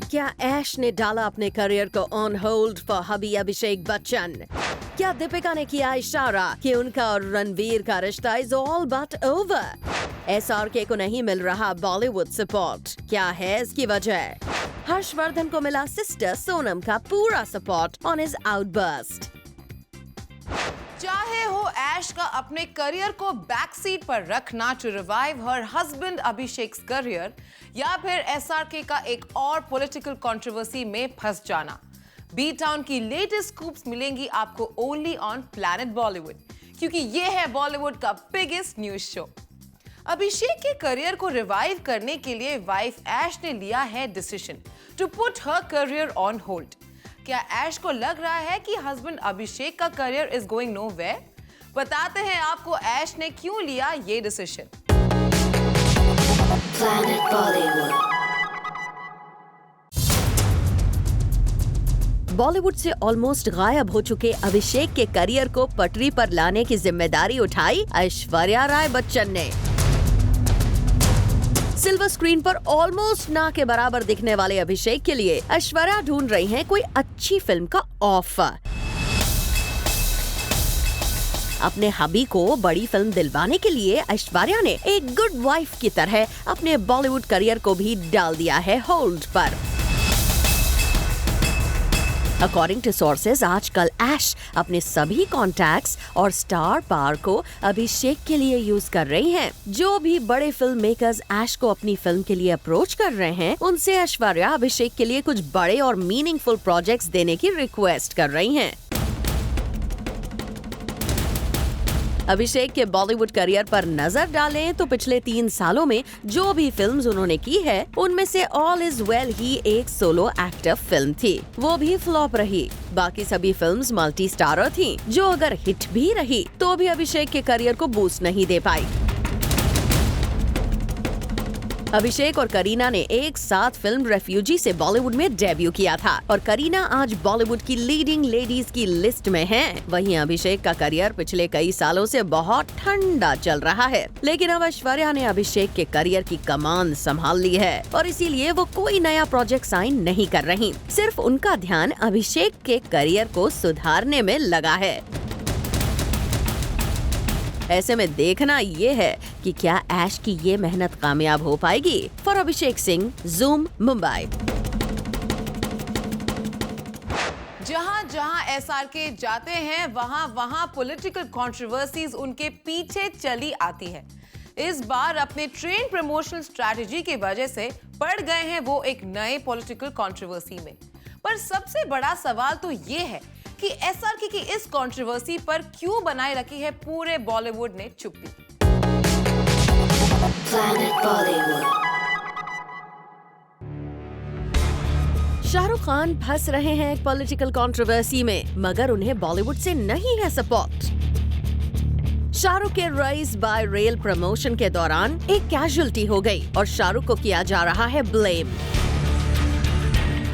क्या ऐश ने डाला अपने करियर को ऑन होल्ड फॉर हबी अभिषेक बच्चन? क्या दीपिका ने किया इशारा कि उनका और रणवीर का रिश्ता is all but over? SRK को नहीं मिल रहा बॉलीवुड सपोर्ट, क्या है इसकी वजह? हर्षवर्धन को मिला सिस्टर सोनम का पूरा सपोर्ट ऑन हिज आउटबर्स्ट। चाहे हो ऐश का अपने करियर को बैक सीट पर रखना to revive her husband Abhishek's career, या फिर SRK का एक और पॉलिटिकल कंट्रोवर्सी में फंस जाना। बी टाउन की लेटेस्ट स्कूप्स मिलेंगी आपको ओनली ऑन प्लैनेट बॉलीवुड, क्योंकि ये है बॉलीवुड का बिगेस्ट न्यूज शो। अभिषेक के करियर को रिवाइव करने के लिए वाइफ ऐश ने लिया है decision to put her career on hold. क्या ऐश को लग रहा है कि हस्बैंड अभिषेक का करियर इज गोइंग नोवेयर? बताते हैं आपको ऐश ने क्यों लिया ये डिसीजन। बॉलीवुड से ऑलमोस्ट गायब हो चुके अभिषेक के करियर को पटरी पर लाने की जिम्मेदारी उठाई ऐश्वर्या राय बच्चन ने। सिल्वर स्क्रीन पर ऑलमोस्ट ना के बराबर दिखने वाले अभिषेक के लिए ऐश्वर्या ढूंढ रही हैं कोई अच्छी फिल्म का ऑफर। अपने हबी को बड़ी फिल्म दिलवाने के लिए ऐश्वर्या ने एक गुड वाइफ की तरह अपने बॉलीवुड करियर को भी डाल दिया है होल्ड पर। अकॉर्डिंग टू सोर्सेज, आजकल ऐश अपने सभी कॉन्टैक्ट्स और स्टार पावर को अभिषेक के लिए यूज कर रही हैं। जो भी बड़े फिल्म मेकर्स ऐश को अपनी फिल्म के लिए अप्रोच कर रहे हैं, उनसे ऐश्वर्या अभिषेक के लिए कुछ बड़े और मीनिंगफुल प्रोजेक्ट्स देने की रिक्वेस्ट कर रही हैं। अभिषेक के बॉलीवुड करियर पर नजर डालें तो पिछले 3 सालों में जो भी फिल्म्स उन्होंने की है, उनमें से ऑल इज वेल ही एक सोलो एक्टर फिल्म थी, वो भी फ्लॉप रही। बाकी सभी फिल्म्स मल्टी स्टारर थी, जो अगर हिट भी रही तो भी अभिषेक के करियर को बूस्ट नहीं दे पाई। अभिषेक और करीना ने एक साथ फिल्म रेफ्यूजी से बॉलीवुड में डेब्यू किया था और करीना आज बॉलीवुड की लीडिंग लेडीज की लिस्ट में है। वहीं अभिषेक का करियर पिछले कई सालों से बहुत ठंडा चल रहा है, लेकिन अब ऐश्वर्या ने अभिषेक के करियर की कमान संभाल ली है और इसीलिए वो कोई नया प्रोजेक्ट साइन नहीं कर रही। सिर्फ उनका ध्यान अभिषेक के करियर को सुधारने में लगा है। ऐसे में देखना ये है कि क्या ऐश की ये मेहनत कामयाब हो पाएगी। For Abhishek Singh, zoom, Mumbai. जहां जहां SRK जाते हैं, वहां वहां पॉलिटिकल कंट्रोवर्सीज उनके पीछे चली आती है। इस बार अपने ट्रेन प्रमोशनल स्ट्रैटेजी की वजह से पड़ गए हैं वो एक नए पॉलिटिकल कंट्रोवर्सी में। पर सबसे बड़ा सवाल तो ये है कि SRK की इस कंट्रोवर्सी पर क्यों बनाए रखी है पूरे बॉलीवुड ने चुप्पी। शाहरुख खान फंस रहे हैं पॉलिटिकल कंट्रोवर्सी में, मगर उन्हें बॉलीवुड से नहीं है सपोर्ट। शाहरुख के रईस बाय रेल प्रमोशन के दौरान एक कैजुअलिटी हो गई और शाहरुख को किया जा रहा है ब्लेम।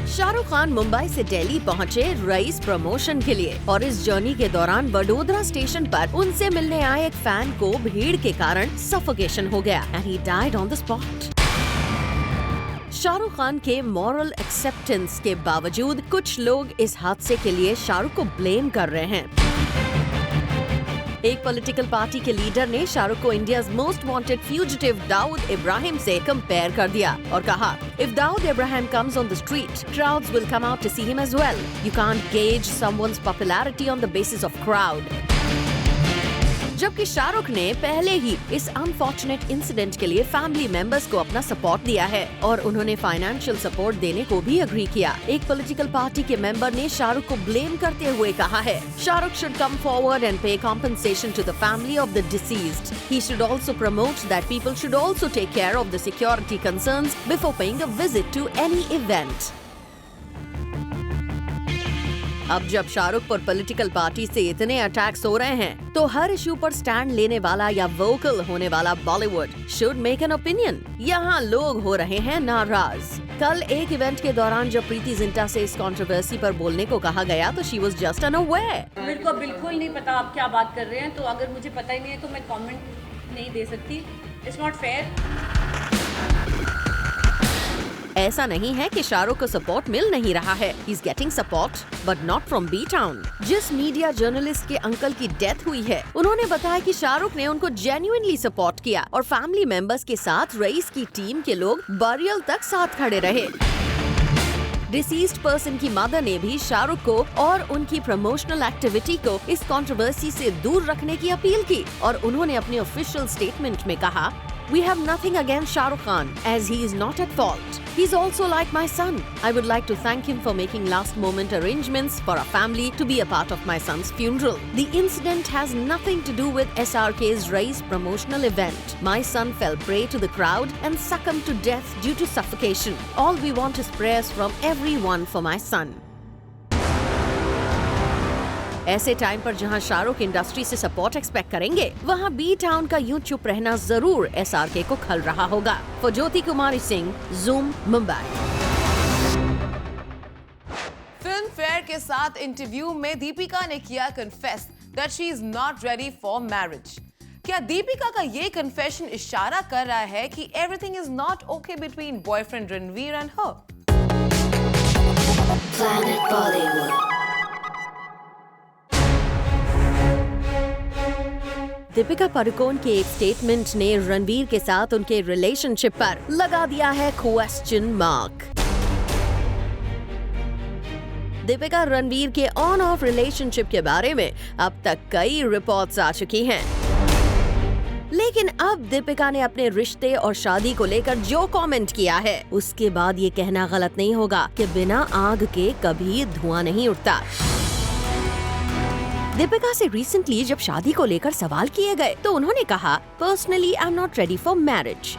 शाहरुख खान मुंबई से दिल्ली पहुंचे रईस प्रमोशन के लिए और इस जर्नी के दौरान वडोदरा स्टेशन पर उनसे मिलने आए एक फैन को भीड़ के कारण सफोकेशन हो गया and he died on the spot. Shahrukh Khan के मॉरल एक्सेप्टेंस के बावजूद कुछ लोग इस हादसे के लिए शाहरुख को ब्लेम कर रहे हैं। एक पॉलिटिकल पार्टी के लीडर ने शाहरुख को India's most wanted fugitive Dawood Ibrahim से कंपेयर कर दिया और कहा, if Dawood Ibrahim comes on the street, crowds will come out to see him as well. You can't gauge someone's popularity on the basis of crowd. जबकि शाहरुख ने पहले ही इस अनफॉर्चुनेट इंसिडेंट के लिए फैमिली मेंबर्स को अपना सपोर्ट दिया है और उन्होंने फाइनेंशियल सपोर्ट देने को भी अग्री किया। एक पॉलिटिकल पार्टी के मेंबर ने शाहरुख को ब्लेम करते हुए कहा है, Shahrukh should come forward and pay compensation to the family of the deceased. He should also promote that people should also take care of the security concerns before paying a visit to any event. अब जब शाहरुख पर political party से इतने attacks हो रहे हैं, तो हर issue पर स्टैंड लेने वाला या वोकल होने वाला Bollywood should make an opinion. यहाँ लोग हो रहे हैं नाराज। कल एक इवेंट के दौरान जब प्रीति जिंटा से इस कंट्रोवर्सी पर बोलने को कहा गया तो शी वाज जस्ट अनअवेयर। मेरे को बिल्कुल नहीं पता आप क्या बात कर रहे हैं, तो अगर मुझे पता ही नहीं है तो मैं कमेंट नहीं दे सकती, इट्स नॉट फेयर। ऐसा नहीं है कि शाहरुख को सपोर्ट मिल नहीं रहा है, he is getting support but not from B town. जिस मीडिया जर्नलिस्ट के अंकल की डेथ हुई है, उन्होंने बताया कि शाहरुख ने उनको जेन्युइनली सपोर्ट किया और फैमिली मेंबर्स के साथ रईस की टीम के लोग बरियल तक साथ खड़े रहे। डिसीज्ड पर्सन की मदर ने भी शाहरुख को और उनकी प्रमोशनल एक्टिविटी को इस कंट्रोवर्सी से दूर रखने की अपील की और उन्होंने अपने ऑफिशियल स्टेटमेंट में कहा, We have nothing against Shah Rukh Khan as he is not at fault. He's also like my son. I would like to thank him for making last moment arrangements for our family to be a part of my son's funeral. The incident has nothing to do with SRK's Race promotional event. My son fell prey to the crowd and succumbed to death due to suffocation. All we want is prayers from everyone for my son. ऐसे time पर जहां Shahrukh industry से support expect करेंगे, वहां B town का यूं चुप रहना जरूर SRK को खल रहा होगा। For Jyoti Kumari Singh, zoom, Mumbai. Film fair के साथ इंटरव्यू में दीपिका ने किया confess that she is not ready for marriage. क्या दीपिका का ये कन्फेशन इशारा कर रहा है कि everything is not okay between boyfriend Ranveer and her? Planet Bollywood. Deepika Padukone के एक स्टेटमेंट ने रणवीर के साथ उनके रिलेशनशिप पर लगा दिया है क्वेश्चन मार्क। दीपिका रणवीर के ऑन ऑफ रिलेशनशिप के बारे में अब तक कई रिपोर्ट्स आ चुकी हैं, लेकिन अब दीपिका ने अपने रिश्ते और शादी को लेकर जो कमेंट किया है, उसके बाद ये कहना गलत नहीं होगा कि बिना आग के कभी धुआं नहीं उठता। दीपिका से रिसेंटली जब शादी को लेकर सवाल किए गए तो उन्होंने कहा, personally I am not ready for marriage.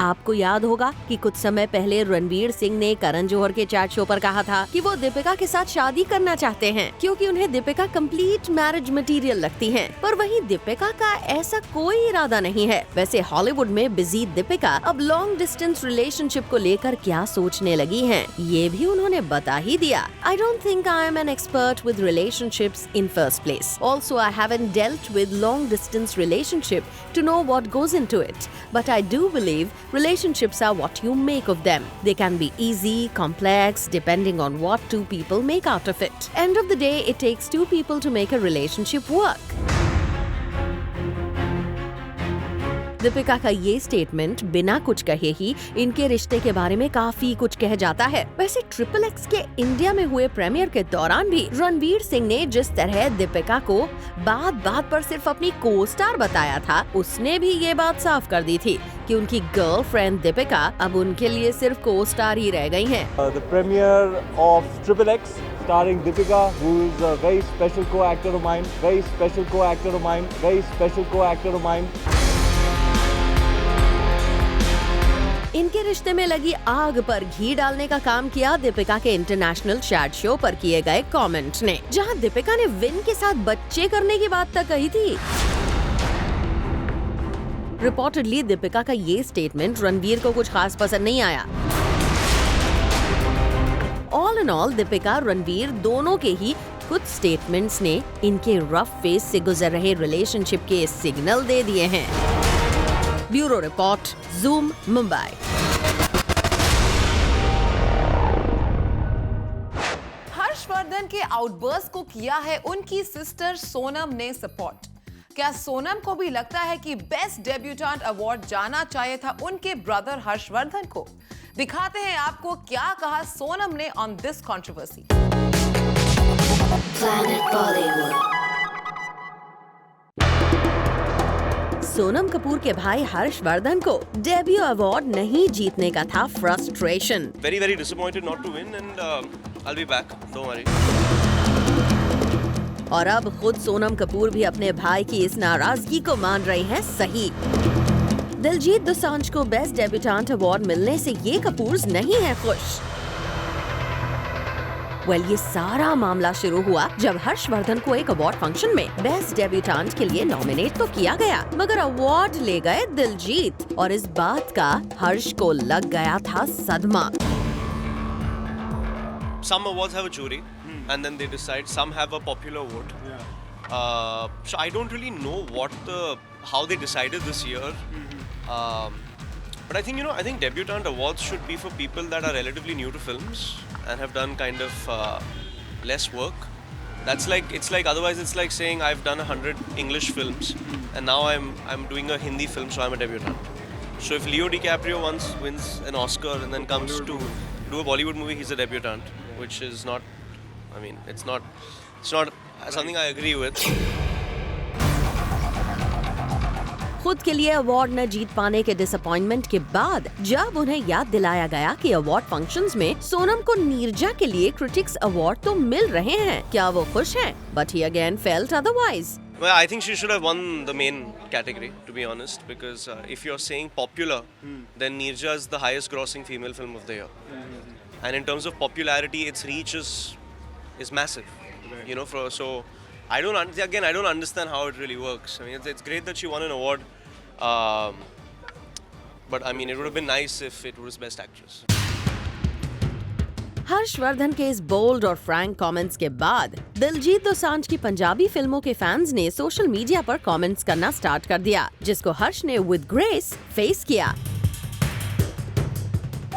आपको याद होगा कि कुछ समय पहले रणवीर सिंह ने करण जौहर के चैट शो पर कहा था कि वो दीपिका के साथ शादी करना चाहते हैं क्योंकि उन्हें दीपिका कंप्लीट मैरिज मटेरियल लगती हैं। पर वहीं दीपिका का ऐसा कोई इरादा नहीं है। वैसे हॉलीवुड में बिजी दीपिका अब लॉन्ग डिस्टेंस रिलेशनशिप को लेकर क्या सोचने लगी हैं, ये भी उन्होंने बता ही दिया। I don't think I am an expert with relationships in first place. Also I haven't dealt with long distance relationship to know what goes into it, but I do believe relationships are what you make of them. They can be easy, complex, depending on what two people make out of it. End of the day, it takes two people to make a relationship work. Deepika का ये statement बिना कुछ कहे ही इनके रिश्ते के बारे में काफी कुछ कह जाता है। वैसे XXX के इंडिया में हुए प्रीमियर के दौरान भी रणवीर सिंह ने जिस तरह दीपिका को बात बात पर सिर्फ अपनी को स्टार बताया था, उसने भी ये बात साफ कर दी थी कि उनकी गर्लफ्रेंड दीपिका अब उनके लिए सिर्फ को स्टार ही रह गई हैं। The premiere of XXX starring Deepika, who is a very special co-actor of mine, very special co-actor of mine, very special co-actor of mine. इनके रिश्ते में लगी आग पर घी डालने का काम किया दीपिका के इंटरनेशनल चैट शो पर किए गए कमेंट ने, जहां दीपिका ने विन के साथ बच्चे करने की बात तक कही थी। रिपोर्टेडली दीपिका का ये स्टेटमेंट रणवीर को कुछ खास पसंद नहीं आया। All in all Deepika Ranveer दोनों के ही कुछ स्टेटमेंट्स ने इनके रफ फेज से गुजर रहे रिलेशनशिप के सिग्नल दे दिए हैं। Bureau report, zoom, Mumbai. Harshvardhan के आउटबर्स्ट को किया है उनकी सिस्टर सोनम ने सपोर्ट। क्या सोनम को भी लगता है कि बेस्ट डेब्यूटेंट अवार्ड जाना चाहिए था उनके ब्रदर हर्षवर्धन को? दिखाते हैं आपको क्या कहा सोनम ने on this controversy. Planet Bollywood. Sonam Kapoor के भाई हर्षवर्धन को डेब्यू अवार्ड नहीं जीतने का था frustration. Very disappointed not to win and I'll be back. Don't worry. और अब खुद सोनम कपूर भी अपने भाई की इस नाराजगी को मान रही हैं सही। दिलजीत दोसांझ को बेस्ट डेब्यूटेंट अवार्ड मिलने से ये कपूर्स नहीं है खुश। ये सारा मामला शुरू हुआ जब हर्षवर्धन को एक अवार्ड फंक्शन में बेस्ट डेब्यूटेंट के लिए नॉमिनेट तो किया गया, मगर अवार्ड ले गए दिलजीत और इस बात का हर्ष को लग गया था सदमा। Some awards have a jury and then they decide. Some have a popular vote. So I don't really know how they decided this year. But I think, I think debutante awards should be for people that are relatively new to films and have done kind of less work. Otherwise it's like saying I've done 100 English films and now I'm doing a Hindi film, so I'm a debutant. So if Leo DiCaprio once wins an Oscar and then comes to do a Bollywood movie, he's a debutant, which is not, it's not something I agree with. खुद के लिए award न जीत पाने के disappointment के बाद जब उन्हें याद दिलाया गया कि अवार्ड फंक्शंस में सोनम को नीरजा के लिए क्रिटिक्स अवार्ड तो मिल रहे हैं, क्या वो खुश हैं? But he again felt otherwise. Well, I think she should have won the main category, to be honest, because if you're saying popular, then Neerja is the highest grossing female film of the year. And in terms of popularity, its reach is massive. So I don't understand how it really works. It's great that she won an award, but it would have been nice if it was Best Actress. Harshvardhan के इस bold और Frank comments के बाद दिलजीत दोसांझ की पंजाबी फिल्मों के fans ने social media पर कमेंट्स करना स्टार्ट कर दिया, जिसको हर्ष ने विद ग्रेस फेस किया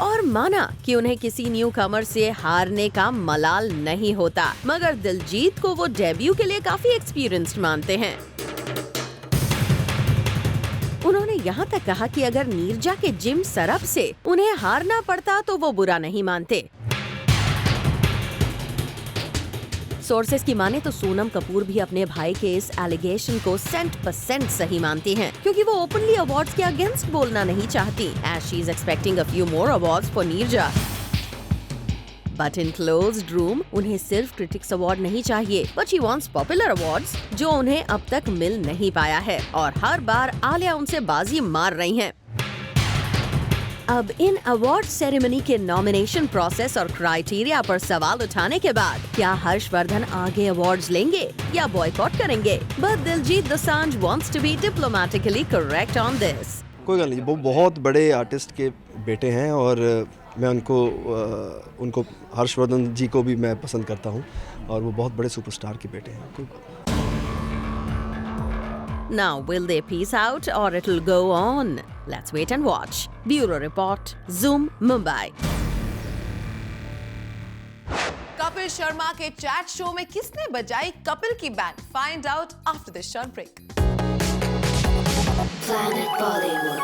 और माना कि उन्हें किसी न्यू कमर से हारने का मलाल नहीं होता, मगर दिलजीत को वो डेब्यू के लिए काफी एक्सपीरियंस्ड मानते हैं। उन्होंने यहाँ तक कहा कि अगर नीरजा के जिम सरब से उन्हें हारना पड़ता तो वो बुरा नहीं मानते। सोर्सेस की माने तो सोनम कपूर भी अपने भाई के इस एलिगेशन को 100% सही मानती हैं, क्योंकि वो ओपनली अवार्ड्स के अगेंस्ट बोलना नहीं चाहती, as she is expecting a few more awards for Neerja. But in closed room, उन्हें सिर्फ क्रिटिक्स अवार्ड नहीं चाहिए, but she wants popular awards, जो उन्हें अब तक मिल नहीं पाया है, और हर बार आलिया उनसे बाजी मार रही हैं। अब इन अवार्ड सेरेमनी के नॉमिनेशन प्रोसेस और क्राइटेरिया पर सवाल उठाने के बाद क्या हर्षवर्धन आगे अवार्ड्स लेंगे या बॉयकॉट करेंगे? But Diljit Dosanjh wants to be diplomatically correct on this. कोई गल नहीं, वो बहुत बड़े आर्टिस्ट के बेटे हैं और मैं उनको हर्षवर्धन जी को भी मैं पसंद करता हूँ और वो बहुत बड़े सुपरस्टार के बेटे हैं। Now, will they peace out or it'll go on? Let's wait and watch. Bureau Report, Zoom, Mumbai. Kapil Sharma के चैट शो में किसने बजाई कपिल की band? Find out after this short break. Planet Bollywood.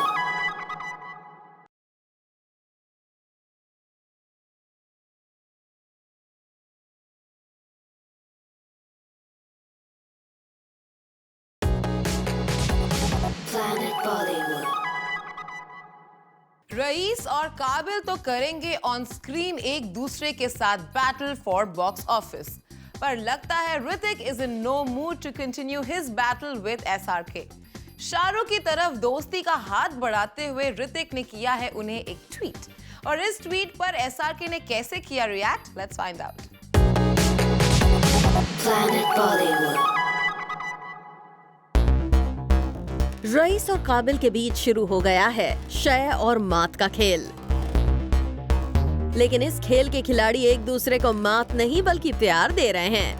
Planet Bollywood. Rice और काबिल तो करेंगे on screen एक दूसरे के साथ बैटल फॉर बॉक्स ऑफिस, पर लगता है Hrithik is in no mood to continue his battle with SRK. Shahrukh की तरफ दोस्ती का हाथ बढ़ाते हुए ऋतिक ने किया है उन्हें एक ट्वीट, और इस ट्वीट पर एसआरके ने कैसे किया react, let's find out. Planet Bollywood. Rice और काबिल के बीच शुरू हो गया है शय और मात का खेल, लेकिन इस खेल के खिलाड़ी एक दूसरे को मात नहीं बल्कि प्यार दे रहे हैं।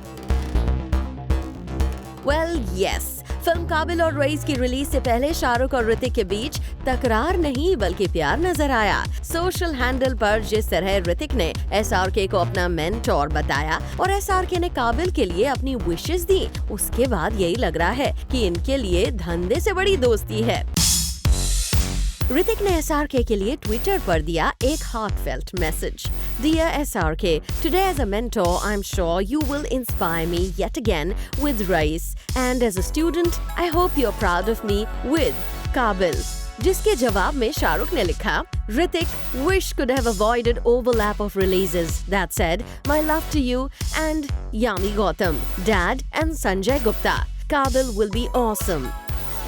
वेल यस, फिल्म काबिल और रईस की रिलीज से पहले शाहरुख और ऋतिक के बीच तकरार नहीं बल्कि प्यार नजर आया। सोशल हैंडल पर जिस तरह ऋतिक ने एसआरके को अपना मेंटोर बताया और एसआरके ने काबिल के लिए अपनी विशेस दी, उसके बाद यही लग रहा है कि इनके लिए धंधे से बड़ी दोस्ती है। ऋतिक ने एसआरके के लिए ट्विटर पर दिया एक heartfelt message. Dear SRK, today as a mentor, I'm sure you will inspire me yet again with Race. And as a student, I hope you're proud of me with Kabil. जिसके जवाब में शाहरुख ने लिखा, Hrithik, wish could have avoided overlap of releases. That said, my love to you and Yami Gautam, Dad and Sanjay Gupta. Kabil will be awesome.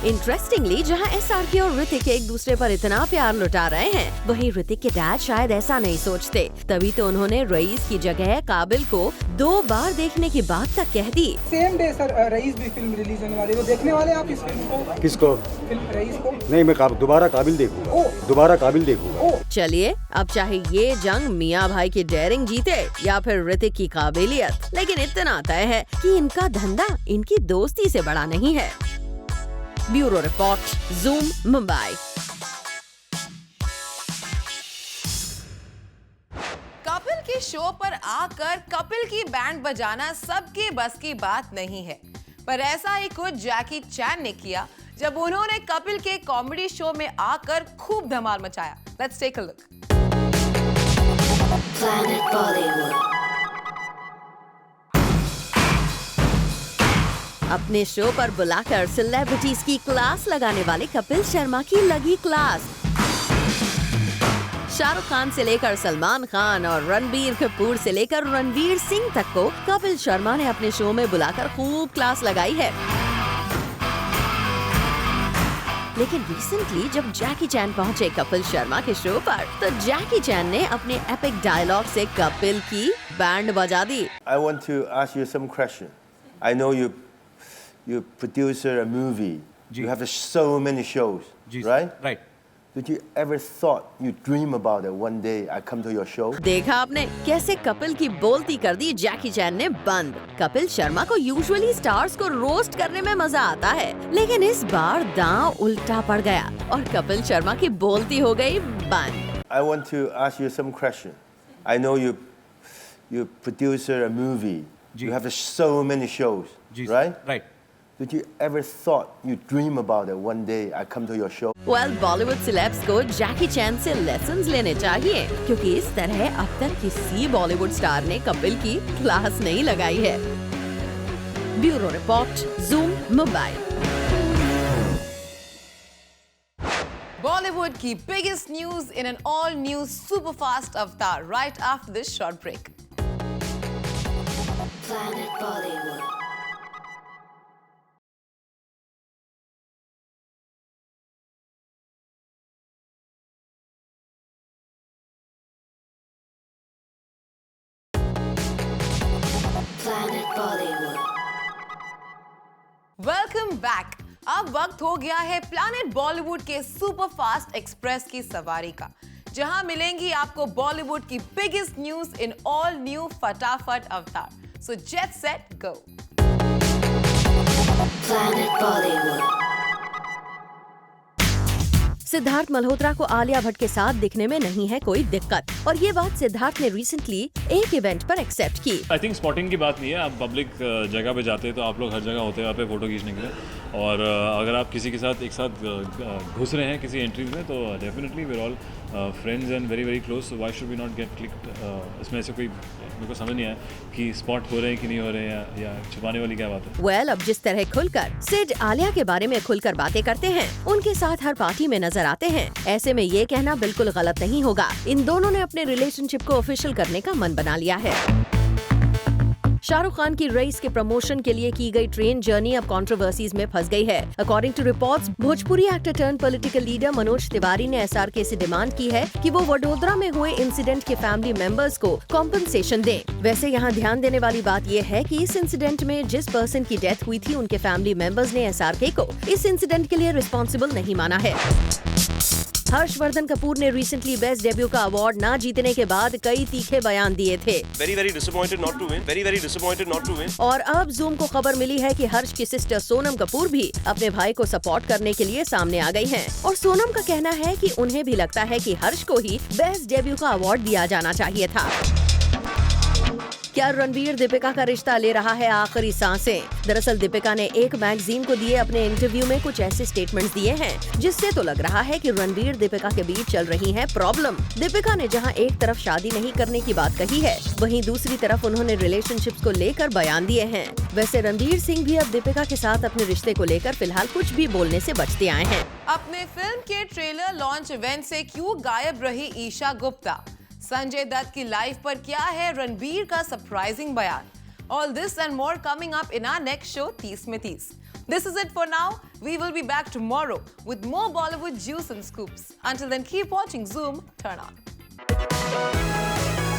Interestingly जहां SRK और ऋतिक एक दूसरे पर इतना प्यार लुटा रहे हैं, वहीं ऋतिक के डैड शायद ऐसा नहीं सोचते। तभी तो उन्होंने रईस की जगह काबिल को 2 बार देखने की बात तक कह दी। सेम डे सर रईस भी फिल्म रिलीज होने वाली है, तो देखने वाले आप इस फिल्म को? किसको? फिल्म रईस को? नहीं, मैं दोबारा काबिल देखूंगा। दोबारा काबिल देखूंगा। चलिए, अब चाहे ये जंग मियाँ भाई की डेयरिंग जीते या फिर ऋतिक की काबिलियत, लेकिन इतना तय है कि इनका धंधा इनकी दोस्ती से बड़ा नहीं है। Bureau report, zoom, Mumbai. Kapil के शो पर आकर कपिल की बैंड बजाना सबके बस की बात नहीं है, पर ऐसा ही कुछ जैकी चैन ने किया जब उन्होंने कपिल के कॉमेडी शो में आकर खूब धमाल मचाया। Let's take a look. Planet Bollywood. अपने शो पर बुलाकर सेलिब्रिटीज की क्लास लगाने वाले कपिल शर्मा की लगी क्लास। शाहरुख खान से लेकर सलमान खान और रणबीर कपूर से लेकर रणवीर सिंह तक को कपिल शर्मा ने अपने शो में बुलाकर खूब क्लास लगाई है। लेकिन रिसेंटली जब जैकी चैन पहुंचे कपिल शर्मा के शो पर, तो जैकी चैन ने अपने एपिक डायलॉग से कपिल की बैंड बजा दी। I want to ask you some question. I know you produce a movie. You have so many shows, right? Right. Did you ever thought you dream about it one day I come to your show? देखा आपने कैसे कपिल की बोलती कर दी जैकी चैन ने बंद। कपिल शर्मा को usually stars को रोस्ट करने में मजा आता है, लेकिन इस बार दांव उल्टा पड़ गया और कपिल शर्मा की बोलती हो गई बंद। I want to ask you some question. I know you produce a movie. You have so many shows, right? Right. Did you ever thought you dream about it one day I come to your show? Well, Bollywood syllabus को जैकी चैन से lessons लेने चाहिए, क्योंकि इस तरह अब तक किसी बॉलीवुड स्टार ने कपिल की क्लास नहीं लगाई है। Bureau report, zoom, Mumbai. Bollywood की biggest news in an all-new super-fast avatar right after this short break. Planet Bollywood. Planet Bollywood. Welcome back. अब वक्त हो गया है प्लैनेट बॉलीवुड के सुपर फास्ट एक्सप्रेस की सवारी का, जहां मिलेंगी आपको बॉलीवुड की biggest news in all new फटाफट अवतार। So jet set go. Planet Bollywood. Siddharth Malhotra को आलिया भट्ट के साथ दिखने में नहीं है कोई दिक्कत, और ये बात सिद्धार्थ ने रिसेंटली एक इवेंट पर एक्सेप्ट की। आई थिंक स्पॉटिंग की बात नहीं है, आप पब्लिक जगह पे जाते हैं तो आप लोग हर जगह होते हैं वहाँ पे फोटो खींचने के लिए, और अगर आप किसी के साथ एक साथ घुस रहे हैं किसी एंट्रीज में, तो definitely we are all friends and very very close, so why should we not get clicked. इसमें ऐसे कोई मेरे को समझ नहीं आया कि स्पॉट हो रहे हैं कि नहीं हो रहे हैं, या छुपाने वाली क्या बात है। वेल, अब जिस तरह खुलकर सिड आलिया के बारे में खुलकर बातें करते हैं, उनके साथ हर पार्टी में नजर आते हैं, ऐसे में ये कहना बिल्कुल गलत नहीं होगा। इन दोनों ने अपने रिलेशनशिप को ऑफिशियल करने का मन बना लिया है। शाहरुख खान की रईस के प्रमोशन के लिए की गई ट्रेन जर्नी अब कंट्रोवर्सीज में फंस गई है। According to reports, Bhojpuri actor turn political leader Manoj Tiwari ने SRK से डिमांड की है कि वो वडोदरा में हुए इंसिडेंट के फैमिली मेंबर्स को कॉम्पनसेशन दें। वैसे यहाँ ध्यान देने वाली बात ये है कि इस इंसिडेंट में जिस पर्सन की डेथ हुई थी, उनके फैमिली मेंबर्स ने SRK को इस इंसिडेंट के लिए रिस्पॉन्सिबल नहीं माना है। हर्षवर्धन कपूर ने रिसेंटली बेस्ट डेब्यू का अवार्ड ना जीतने के बाद कई तीखे बयान दिए थे। Very disappointed not to win. Very disappointed not to win. और अब ज़ूम को खबर मिली है कि हर्ष की सिस्टर सोनम कपूर भी अपने भाई को सपोर्ट करने के लिए सामने आ गई हैं। और सोनम का कहना है कि उन्हें भी लगता है कि हर्ष को ही बेस्ट डेब्यू का अवार्ड दिया जाना चाहिए था। क्या रणबीर दीपिका का रिश्ता ले रहा है आखिरी सांसें? दरअसल दीपिका ने एक मैगजीन को दिए अपने इंटरव्यू में कुछ ऐसे स्टेटमेंट्स दिए हैं जिससे तो लग रहा है कि रणबीर दीपिका के बीच चल रही है प्रॉब्लम। दीपिका ने जहां एक तरफ शादी नहीं करने की बात कही है, वहीं दूसरी तरफ उन्होंने रिलेशनशिप्स को लेकर बयान दिए हैं। वैसे रणवीर सिंह भी अब दीपिका के साथ अपने रिश्ते को लेकर फिलहाल कुछ भी बोलने से बचते आए हैं। अपने फिल्म के ट्रेलर लॉन्च इवेंट से क्यों गायब रही ईशा गुप्ता? संजय दत्त की लाइफ पर क्या है रणबीर का सरप्राइजिंग बयान? All this and more coming up in our next show 30 में 30। This is it for now. We will be back tomorrow with more Bollywood juice and scoops. Until then, keep watching Zoom. Turn on.